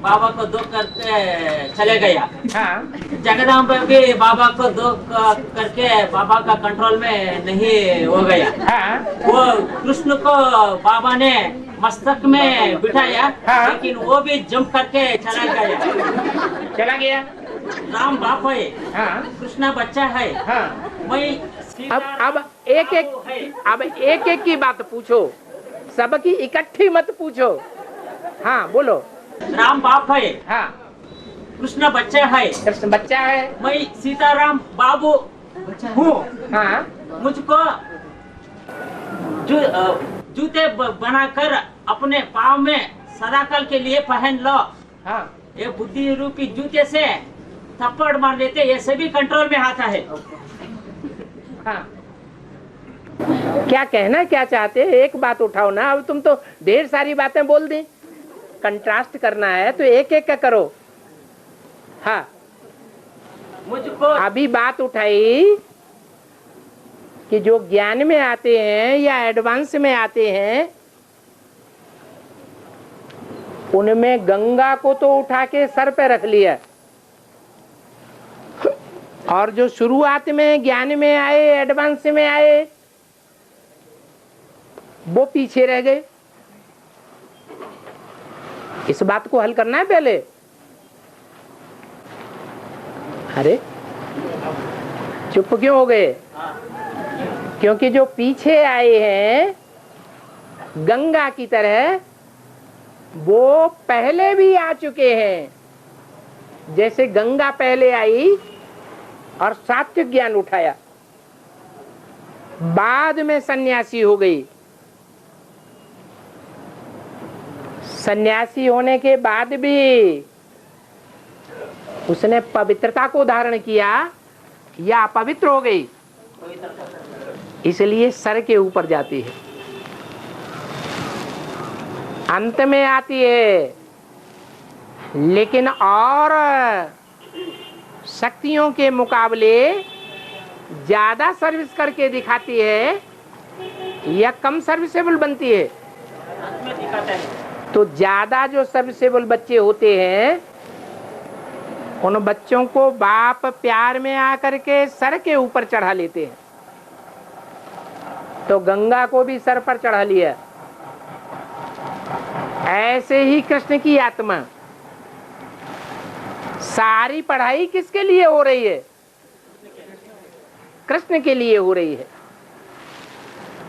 बाबा को धोखा करके चले गया। हाँ। जगदम्बा भी बाबा को धोखा करके बाबा का कंट्रोल में नहीं हो गया। हाँ। वो कृष्ण को बाबा ने मस्तक में बिठाया, हाँ। लेकिन वो भी जंप करके चला गया। राम बाप है, हाँ। कृष्णा बच्चा है। हाँ। मैं अब एक एक की बात पूछो। सबकी इकट्ठी मत पूछो। हाँ बोलो। राम बाप है, हाँ कृष्ण बच्चा है, कृष्ण बच्चा है, मैं सीताराम बाबू हूँ। हाँ मुझको जूते बनाकर अपने पाँव में सदाकाल के लिए पहन लो। हाँ ये बुद्धि रूपी जूते से थप्पड़ मार लेते, ये सभी कंट्रोल में आता है। हाँ क्या कहना क्या चाहते हैं, एक बात उठाओ ना। अब तुम तो ढेर सारी बातें बोल दी। कंट्रास्ट करना है तो एक एक का करो। हाँ मुझको अभी बात उठाई कि जो ज्ञान में आते हैं या एडवांस में आते हैं, उनमें गंगा को तो उठा के सर पे रख लिया, और जो शुरुआत में ज्ञान में आए, एडवांस में आए, वो पीछे रह गए। इस बात को हल करना है पहले। अरे चुप क्यों हो गए? क्योंकि जो पीछे आए हैं गंगा की तरह, वो पहले भी आ चुके हैं। जैसे गंगा पहले आई और सात्विक ज्ञान उठाया, बाद में सन्यासी हो गई। सन्यासी होने के बाद भी उसने पवित्रता को धारण किया या अपवित्र हो गई, इसलिए सर के ऊपर जाती है, अंत में आती है। लेकिन और शक्तियों के मुकाबले ज्यादा सर्विस करके दिखाती है या कम सर्विसेबल बनती है? तो ज्यादा जो सर्विसेबल बच्चे होते हैं, उन बच्चों को बाप प्यार में आकर के सर के ऊपर चढ़ा लेते हैं। तो गंगा को भी सर पर चढ़ा लिया। ऐसे ही कृष्ण की आत्मा, सारी पढ़ाई किसके लिए हो रही है? कृष्ण के लिए हो रही है।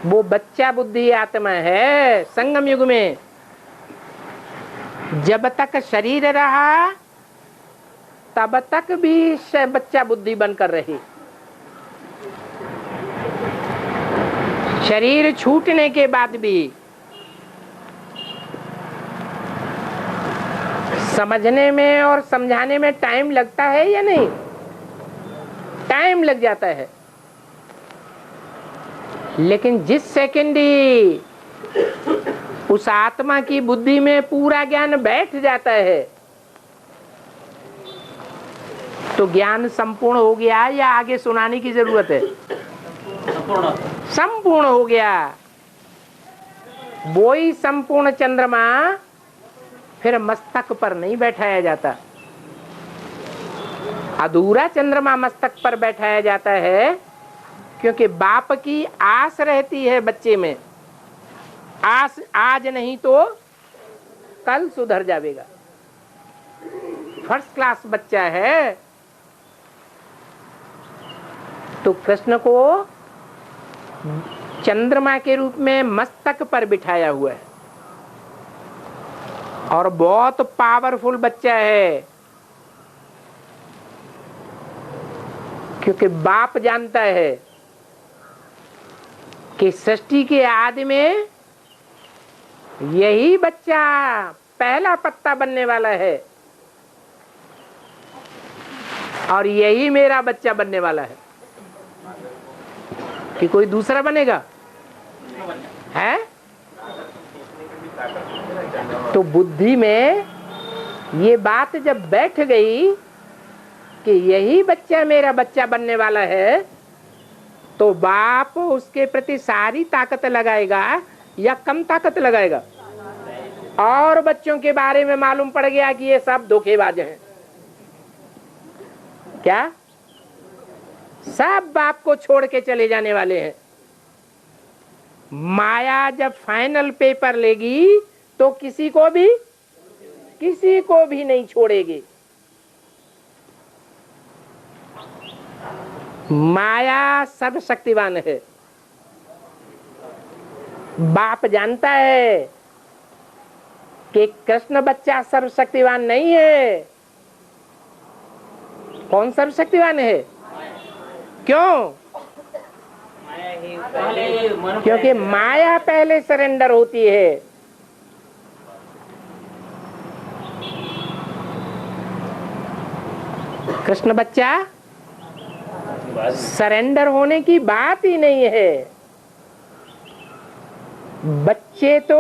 वो बच्चा बुद्धि आत्मा है। संगम युग में जब तक शरीर रहा तब तक भी बच्चा बुद्धि बनकर रही। शरीर छूटने के बाद भी समझने में और समझाने में टाइम लगता है या नहीं? टाइम लग जाता है। लेकिन जिस सेकंड ही उस आत्मा की बुद्धि में पूरा ज्ञान बैठ जाता है, तो ज्ञान संपूर्ण हो गया या आगे सुनाने की जरूरत है? संपूर्ण हो गया। वो ही संपूर्ण चंद्रमा फिर मस्तक पर नहीं बैठाया जाता। अधूरा चंद्रमा मस्तक पर बैठाया जाता है, क्योंकि बाप की आस रहती है बच्चे में। आस आज नहीं तो कल सुधर जाएगा। फर्स्ट क्लास बच्चा है। तो कृष्ण को चंद्रमा के रूप में मस्तक पर बिठाया हुआ है, और बहुत पावरफुल बच्चा है, क्योंकि बाप जानता है कि सृष्टि के आदि में यही बच्चा पहला पत्ता बनने वाला है, और यही मेरा बच्चा बनने वाला है। कि कोई दूसरा बनेगा है? तो बुद्धि में ये बात जब बैठ गई कि यही बच्चा मेरा बच्चा बनने वाला है, तो बाप उसके प्रति सारी ताकत लगाएगा या कम ताकत लगाएगा? और बच्चों के बारे में मालूम पड़ गया कि ये सब धोखेबाज हैं। क्या? सब बाप को छोड़ के चले जाने वाले हैं। माया जब फाइनल पेपर लेगी तो किसी को भी नहीं छोड़ेगी। माया सर्वशक्तिवान है। बाप जानता है कि कृष्ण बच्चा सर्वशक्तिवान नहीं है। कौन सर्वशक्तिवान है? क्यों? क्योंकि माया पहले सरेंडर होती है। कृष्ण बच्चा सरेंडर होने की बात ही नहीं है। बच्चे तो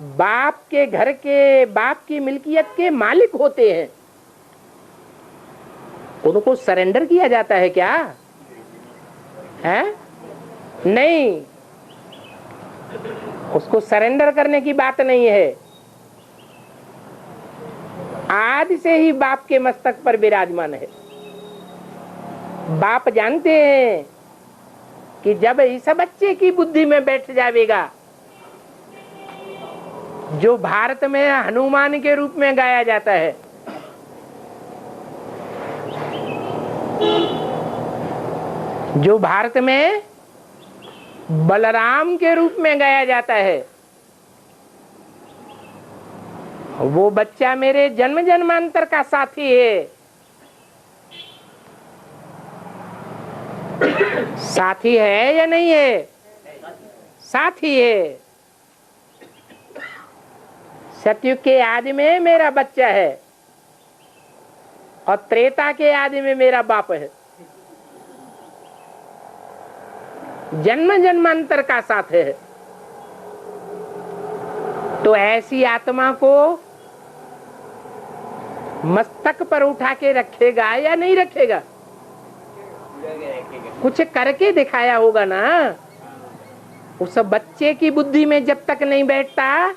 बाप के घर के, बाप की मिल्कियत के मालिक होते हैं। उनको सरेंडर किया जाता है क्या? है? नहीं, उसको सरेंडर करने की बात नहीं है। आदि से ही बाप के मस्तक पर विराजमान है। बाप जानते हैं कि जब इस बच्चे की बुद्धि में बैठ जाएगा, जो भारत में हनुमान के रूप में गाया जाता है, जो भारत में बलराम के रूप में गाया जाता है, वो बच्चा मेरे जन्म जन्मांतर का साथी है। साथी है या नहीं है? साथी है। सतयुग के आदि में मेरा बच्चा है और त्रेता के आदि में मेरा बाप है। जन्म जन्मांतर का साथ है। तो ऐसी आत्मा को मस्तक पर उठा के रखेगा या नहीं रखेगा? कुछ करके दिखाया होगा ना। उस बच्चे की बुद्धि में जब तक नहीं बैठता,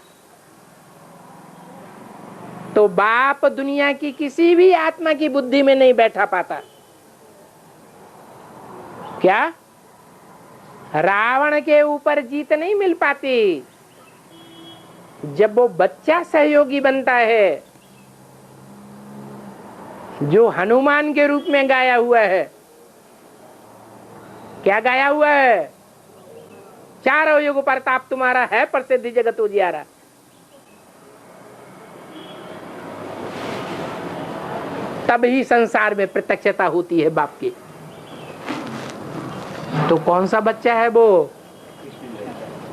तो बाप दुनिया की किसी भी आत्मा की बुद्धि में नहीं बैठा पाता। क्या रावण के ऊपर जीत नहीं मिल पाती? जब वो बच्चा सहयोगी बनता है, जो हनुमान के रूप में गाया हुआ है। क्या गाया हुआ है? चारों युग प्रताप तुम्हारा है, प्रसिद्ध जगत उजियारा। तब ही संसार में प्रत्यक्षता होती है बाप की। तो कौन सा बच्चा है वो?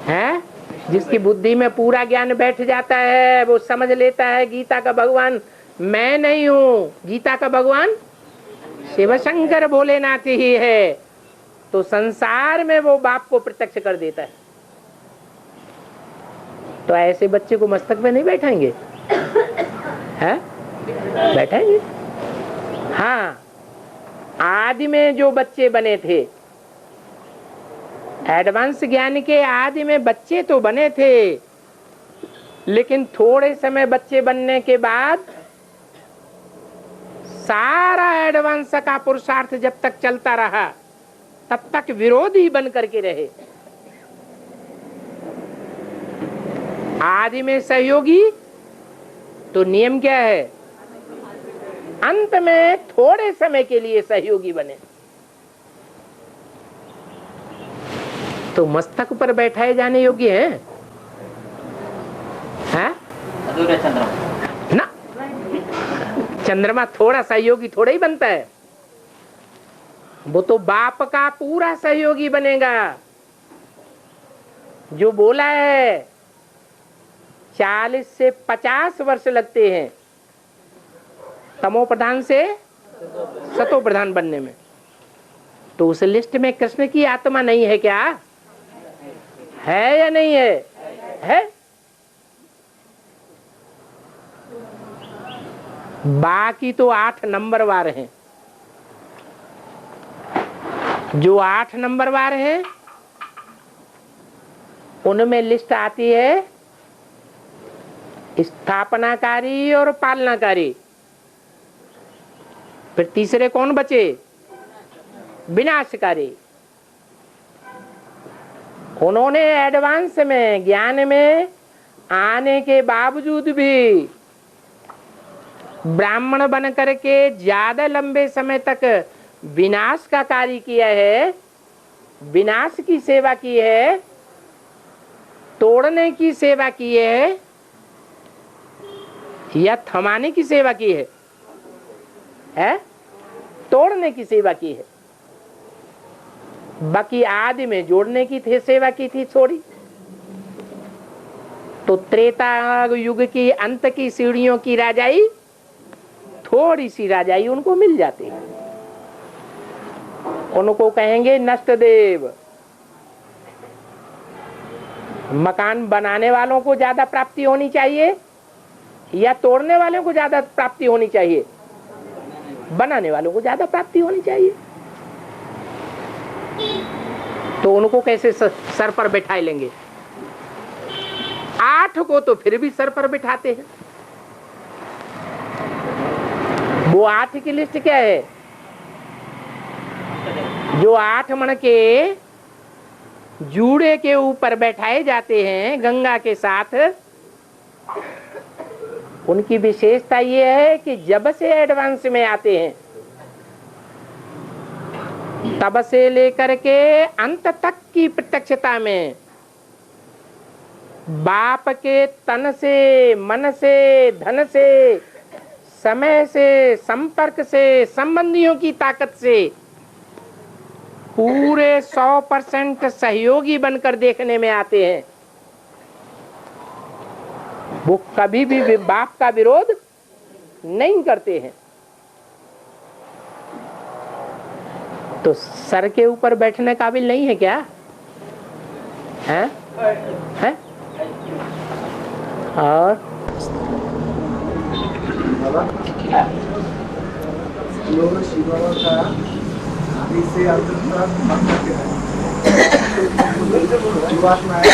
है जिसकी बुद्धि में पूरा ज्ञान बैठ जाता है, वो समझ लेता है गीता का भगवान मैं नहीं हूँ, गीता का भगवान शिव शंकर भोलेनाथ ही है। तो संसार में वो बाप को प्रत्यक्ष कर देता है। तो ऐसे बच्चे को मस्तक में नहीं बैठाएंगे? है? बैठाएंगे। हाँ, आदि में जो बच्चे बने थे, एडवांस ज्ञान के आदि में बच्चे तो बने थे, लेकिन थोड़े समय बच्चे बनने के बाद सारा एडवांस का पुरुषार्थ जब तक चलता रहा, तब तक विरोधी बन करके रहे। आदि में सहयोगी, तो नियम क्या है? अंत में थोड़े समय के लिए सहयोगी बने। तो मस्तक पर बैठाए जाने योग्य है? ना, चंद्रमा थोड़ा सहयोगी थोड़ा ही बनता है। वो तो बाप का पूरा सहयोगी बनेगा। जो बोला है 40 से 50 वर्ष लगते हैं तमो प्रधान से सतो प्रधान बनने में। तो उस लिस्ट में कृष्ण की आत्मा नहीं है क्या? है या नहीं है? है। बाकी तो 8 नंबर वार हैं। जो 8 नंबर वार हैं, उनमें लिस्ट आती है स्थापनाकारी और पालनाकारी। फिर तीसरे कौन बचे? विनाशकारी। उन्होंने एडवांस में ज्ञान में आने के बावजूद भी ब्राह्मण बन करके ज्यादा लंबे समय तक विनाश का कार्य किया है, विनाश की सेवा की है। तोड़ने की सेवा की है या थमाने की सेवा की है? तोड़ने की सेवा की है। बाकी आदि में जोड़ने की सेवा की थी थोड़ी। तो त्रेता युग की अंत की सीढ़ियों की राजाई, थोड़ी सी राजाई उनको मिल जाती है। उनको कहेंगे नष्ट देव। मकान बनाने वालों को ज्यादा प्राप्ति होनी चाहिए या तोड़ने वालों को ज्यादा प्राप्ति होनी चाहिए? बनाने वालों को ज्यादा प्राप्ति होनी चाहिए। तो उनको कैसे सर पर बैठा लेंगे? 8 को तो फिर भी सर पर बिठाते हैं। वो 8 की लिस्ट क्या है? जो 8 मन के जूड़े के ऊपर बैठाए जाते हैं गंगा के साथ, उनकी विशेषता ये है कि जब से एडवांस में आते हैं तब से लेकर के अंत तक की प्रत्यक्षता में बाप के तन से, मन से, धन से, समय से, संपर्क से, संबंधियों की ताकत से पूरे 100% सहयोगी बनकर देखने में आते हैं। वो कभी भी बाप का विरोध नहीं करते हैं। तो सर के ऊपर बैठने काबिल नहीं है क्या? हैं? हैं? और लोग शिव बाबा का आदि से अंत तक भक्त करते हैं। जीवात्मा है,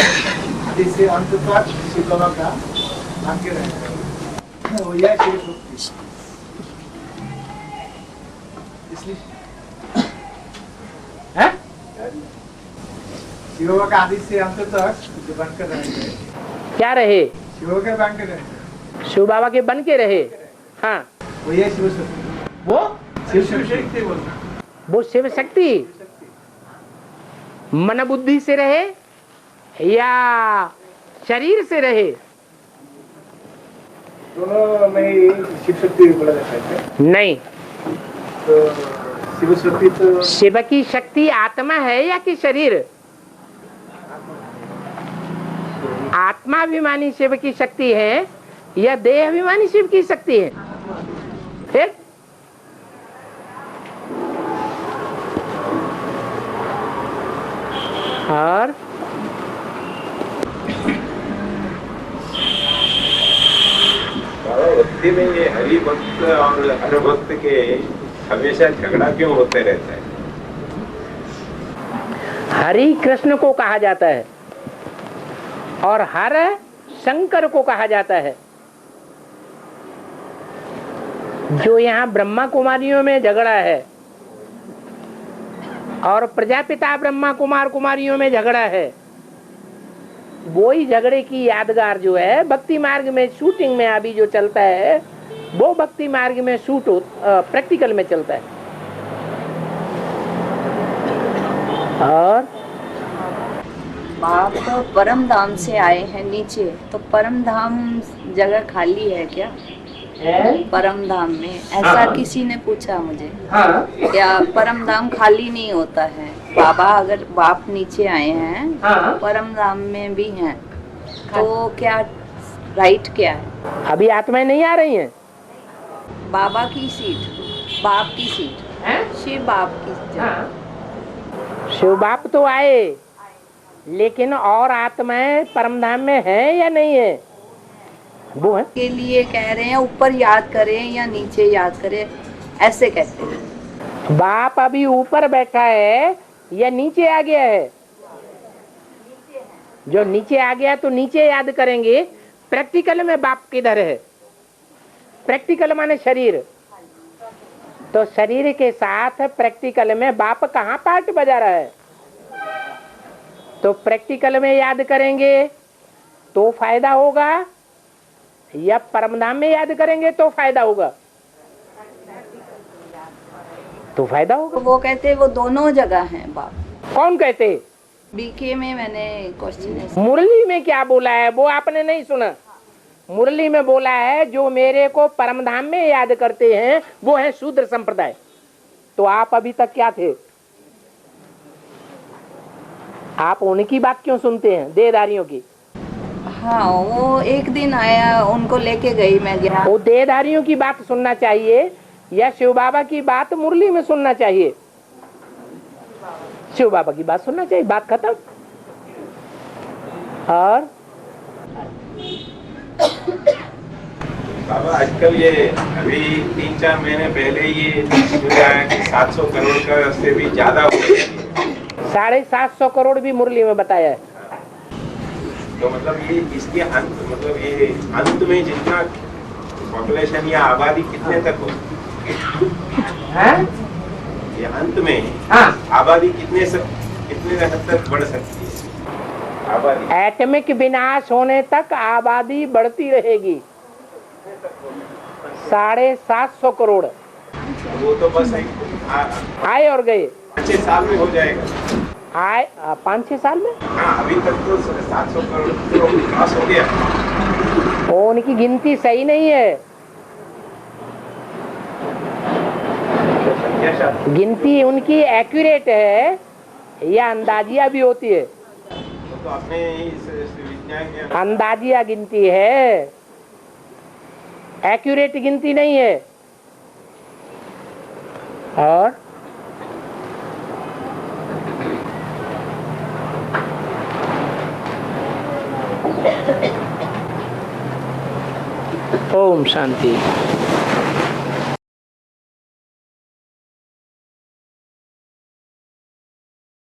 आदि से अंत तक शिव बाबा का भक्त के रहे। वो यह शिव शक्ति। इसलिए शिव बाबा का आदि से अंत तक जो बनकर रहेंगे। क्या रहे? शिव बाबा के बन के रहे। शिव बाबा के बन के रहे। हाँ, वो ये शिव शक्ति। वो शिव शक्ति बोलना। वो शिव शक्ति मन बुद्धि से रहे या शरीर से रहे? दोनों में शिव शक्ति बोला जाता है। नहीं, तो शिव शक्ति तो शिव की शक्ति आत्मा है या कि शरीर? आत्माभिमानी शिव की शक्ति है या देह अभिमानी शिव की शक्ति है? फिर और भक्ति में ये हरि भक्त और हर भक्त के हमेशा झगड़ा क्यों होते रहता है? हरि कृष्ण को कहा जाता है और हर शंकर को कहा जाता है। जो यहाँ ब्रह्मा कुमारियों में झगड़ा है और प्रजापिता ब्रह्मा कुमार कुमारियों में झगड़ा है, वो ही झगड़े की यादगार जो है भक्ति मार्ग में शूटिंग में अभी जो चलता है वो भक्ति मार्ग में शूट प्रैक्टिकल में चलता है। और बाप तो परम धाम से आए हैं नीचे, तो परम धाम जगह खाली है क्या? परम धाम में ऐसा किसी ने पूछा मुझे। हाँ। क्या परम धाम खाली नहीं होता है? बाबा अगर बाप नीचे आए हैं, हाँ। परम धाम में भी हैं, तो क्या राइट क्या है? अभी आत्माएं नहीं आ रही हैं। बाबा की सीट, बाप की सीट, शिव बाप की जगह। शिव बाप तो आए, लेकिन और आत्माएं परमधाम में है या नहीं है? वो है के लिए कह रहे हैं ऊपर याद करें या नीचे याद करें, ऐसे कहते हैं। बाप अभी ऊपर बैठा है या नीचे आ गया है? जो नीचे आ गया तो नीचे याद करेंगे। प्रैक्टिकल में बाप किधर है? प्रैक्टिकल माने शरीर, तो शरीर के साथ प्रैक्टिकल में बाप कहाँ पार्ट बजा रहा है? तो प्रैक्टिकल में याद करेंगे तो फायदा होगा या परमधाम में याद करेंगे तो फायदा होगा? तो फायदा होगा। वो कहते वो दोनों जगह हैं बाप। कौन कहते? बीके में मैंने क्वेश्चन मुरली में क्या बोला है वो आपने नहीं सुना। मुरली में बोला है जो मेरे को परमधाम में याद करते हैं वो है शूद्र संप्रदाय। तो आप अभी तक क्या थे? आप उनकी बात क्यों सुनते हैं, देहधारियों की? हाँ, वो एक दिन आया, उनको लेके गई मैं गया। वो देहधारियों की बात सुनना चाहिए या शिव बाबा की बात मुरली में सुनना चाहिए? शिव बाबा की बात सुनना चाहिए, बात खत्म। और बाबा आजकल ये अभी 3-4 महीने पहले ये सुना है कि 700 करोड़ का से भी ज्यादा हो गया। 750 करोड़ भी मुरली में बताया है। तो मतलब ये इसके अंत, मतलब ये अंत में जितना पॉपुलेशन या आबादी कितने तक हो, ये अंत में आबादी कितने हद तक बढ़ सकती है? आबादी एटमिक विनाश होने तक आबादी बढ़ती रहेगी। 750 करोड़ वो तो बस आए और गए। 5-6 साल में हो जाएगा। आए 5-6 साल में। हाँ, अभी तक तो 700 करोड़ तो क्रॉस हो गया। वो उनकी गिनती सही नहीं है। गिनती उनकी एक्यूरेट है या अंदाजिया भी होती है? तो अपने विज्ञान के अंदाजिया गिनती है, एक्यूरेट गिनती नहीं है। और ओम शांति।